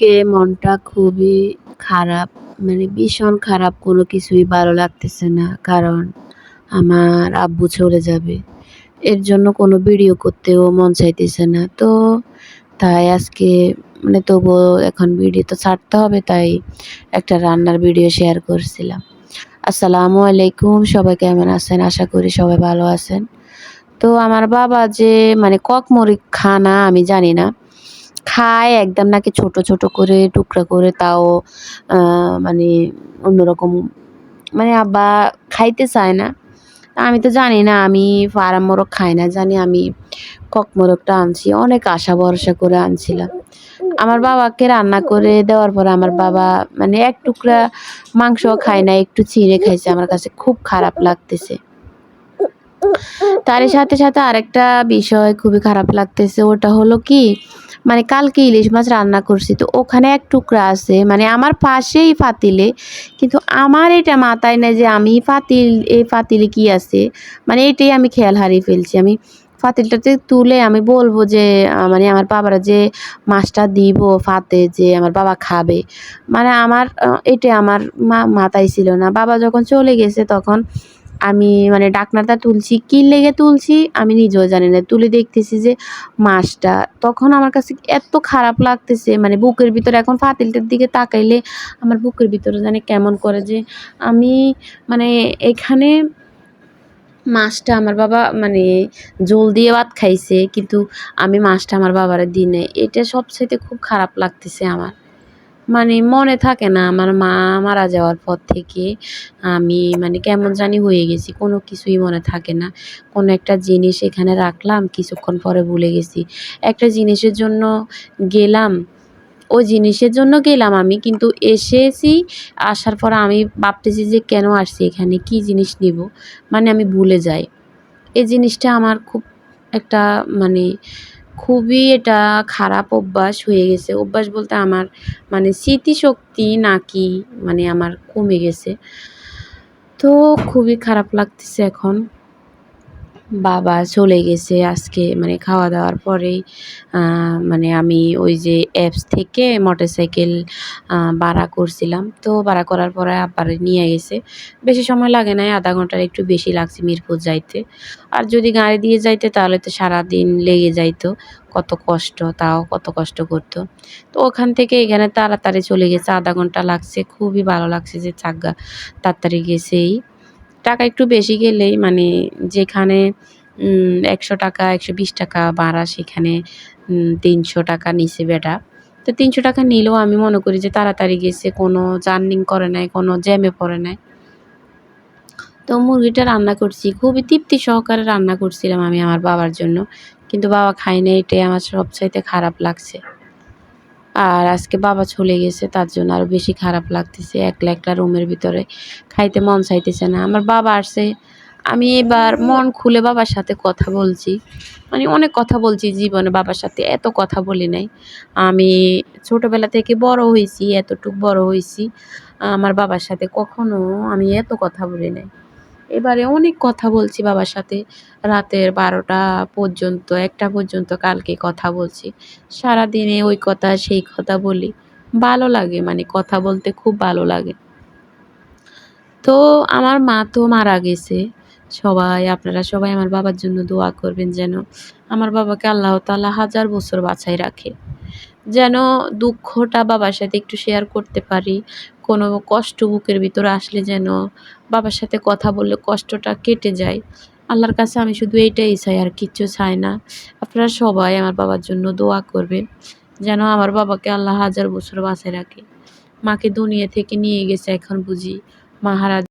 আজকে মনটা খুবই খারাপ। মানে ভীষণ খারাপ, কোনো কিছুই ভালো লাগতেছে না। কারণ আমার আব্বু চলে যাবে। এর জন্য কোনো ভিডিও করতেও মন চাইতেছে না। তো তাই আজকে মানে তবুও এখন ভিডিও তো ছাড়তে হবে, তাই একটা রান্নার ভিডিও শেয়ার করছিলাম। আসসালামু আলাইকুম, সবাই কেমন আছেন? আশা করি সবাই ভালো আছেন। তো আমার বাবা যে মানে ককমরি খানা আমি জানি না। খায় একদম নাকি ছোট, ছোট করে টুকরা করে, তাও মানে অন্যরকম, মানে আব্বা খাইতে চায় না। আমি তো জানি না, আমি ফার্ম মোরগ খাই না। জানি আমি কক মোরগটা আনছি, অনেক আশা ভরসা করে আনছিলাম। আমার বাবাকে রান্না করে দেওয়ার পরে আমার বাবা মানে এক টুকরা মাংসও খায় না, একটু চিড়ে খাইছে। আমার কাছে খুব খারাপ লাগতেছে। তারই সাথে, সাথে আরেকটা বিষয় খুবই খারাপ লাগতেছে। ওটা হলো কি, মানে কালকে ইলিশ মাছ রান্না করছি, তো ওখানে এক টুকরা আছে মানে আমার পাশেই পাতিলে, কিন্তু আমার এটা মাথায় নেই যে আমি এই পাতিলে কি আছে, মানে এটাই আমি খেয়াল হারিয়ে ফেলছি। আমি পাতিলটাতে তুলে আমি বলবো যে মানে আমার বাবারা যে মাছটা দিব ফাতে, যে আমার বাবা খাবে, মানে আমার এটা আমার মাথায় ছিল না। বাবা যখন চলে গেছে তখন আমি মানে ডাকনাটা তুলছি, কি লেগে তুলছি আমি নিজেও জানি না। তুলে দেখতেছি যে মাছটা, তখন আমার কাছে এত খারাপ লাগতেছে, মানে বুকের ভিতরে এখন পাতিলটার দিকে তাকাইলে আমার বুকের ভিতরে জানি কেমন করে, যে আমি মানে এখানে মাছটা আমার বাবা মানে ঝোল দিয়ে ভাত খাইছে, কিন্তু আমি মাছটা আমার বাবারে দিই নাই। এটা সবচাইতে খুব খারাপ লাগতেছে আমার। মানে মনে থাকে না, আমার মা মারা যাওয়ার পর থেকে আমি মানে কেমন জানি হয়ে গেছি, কোনো কিছুই মনে থাকে না। কোনো একটা জিনিস এখানে রাখলাম, কিছুক্ষণ পরে ভুলে গেছি। একটা জিনিসের জন্য গেলাম, ওই জিনিসের জন্য গেলাম আমি, কিন্তু এসেছি, আসার পর আমি ভাবতেছি যে কেন আসছি এখানে, কি জিনিস নিব, মানে আমি ভুলে যাই। এই জিনিসটা আমার খুব একটা মানে খুবই এটা খারাপ অভ্যাস হয়ে গেছে। অভ্যাস বলতে আমার মানে স্মৃতিশক্তি নাকি মানে আমার কমে গেছে। তো খুবই খারাপ লাগতেছে এখন। বাবা চলে গেছে আজকে, মানে খাওয়া-দাওয়ার পরেই মানে আমি ওই যে অ্যাপস থেকে মোটরসাইকেল ভাড়া করছিলাম। তো ভাড়া করার পরে আব্বারে নিয়ে গেছে। বেশি সময় লাগে নাই, ০.৫ ঘন্টার একটু বেশি লাগছে মিরপুর যাইতে। আর যদি গাড়ি দিয়ে যাইতে তাহলে তো সারাদিন লেগে যাইত। কত কষ্ট, তাও কত কষ্ট করত। তো ওখান থেকে এখানে তাড়াতাড়ি চলে গেছে, ০.৫ ঘন্টা লাগছে। খুবই ভালো লাগছে যে যাগ্গা তাড়াতাড়ি গেছেই। টাকা একটু বেশি গেলেই মানে যেখানে ৳১০০ ৳১২০ ভাড়া, সেখানে ৳৩০০ নিছে বেটা। তো ৳৩০০ নিলেও আমি মনে করি যে তাড়াতাড়ি গেছে, কোনো জার্নিং করে নাই, কোনো জ্যামে পড়ে নাই। তো মুরগিটা রান্না করছি, খুবই তৃপ্তি সহকারে রান্না করছিলাম আমি আমার বাবার জন্য। কিন্তু বাবা খায় নাই, এটাই আমার সবচাইতে খারাপ লাগছে। আর আজকে বাবা চলে গেছে, তার জন্য আরও বেশি খারাপ লাগতেছে। একলা, একলা রুমের ভিতরে খাইতে মন চাইতেছে না। আমার বাবা আসছে, আমি এবার মন খুলে বাবার সাথে কথা বলছি। মানে অনেক কথা বলছি জীবনে, বাবার সাথে এত কথা বলি নাই। আমি ছোটবেলা থেকে বড় হইছি, এতটুক বড় হইছি। আমার বাবার সাথে কখনো আমি এত কথা বলি নাই। এবারে অনেক কথা বলছি বাবার সাথে। রাতের ১২টা পর্যন্ত, ১টা পর্যন্ত কালকে কথা বলছি। সারাদিনে ওই কথা সেই কথা বলি। ভালো লাগে, মানে কথা বলতে খুব ভালো লাগে। তো আমার মা তো মারা গেছে। আপনারা সবাই আমার বাবার জন্য দোয়া করবেন, যেন আমার বাবাকে আল্লাহ তাআলা হাজার বছর বাঁচায় রাখে। যেন দুঃখটা বাবার সাথে একটু শেয়ার করতে পারি। কোনো কষ্ট বুকের ভিতরে আসলে যেন বাবার সাথে কথা বললে কষ্টটা কেটে যায়। আল্লাহর কাছে আমি শুধু এইটাই চাই, আর কিচ্ছু চাই না। আপনারা সবাই আমার বাবার জন্য দোয়া করবেন, যেন আমার বাবাকে আল্লাহ হাজার বছর বাঁচায় রাখে। মাকে দুনিয়া থেকে নিয়ে গেছে, এখন বুঝি মা হারা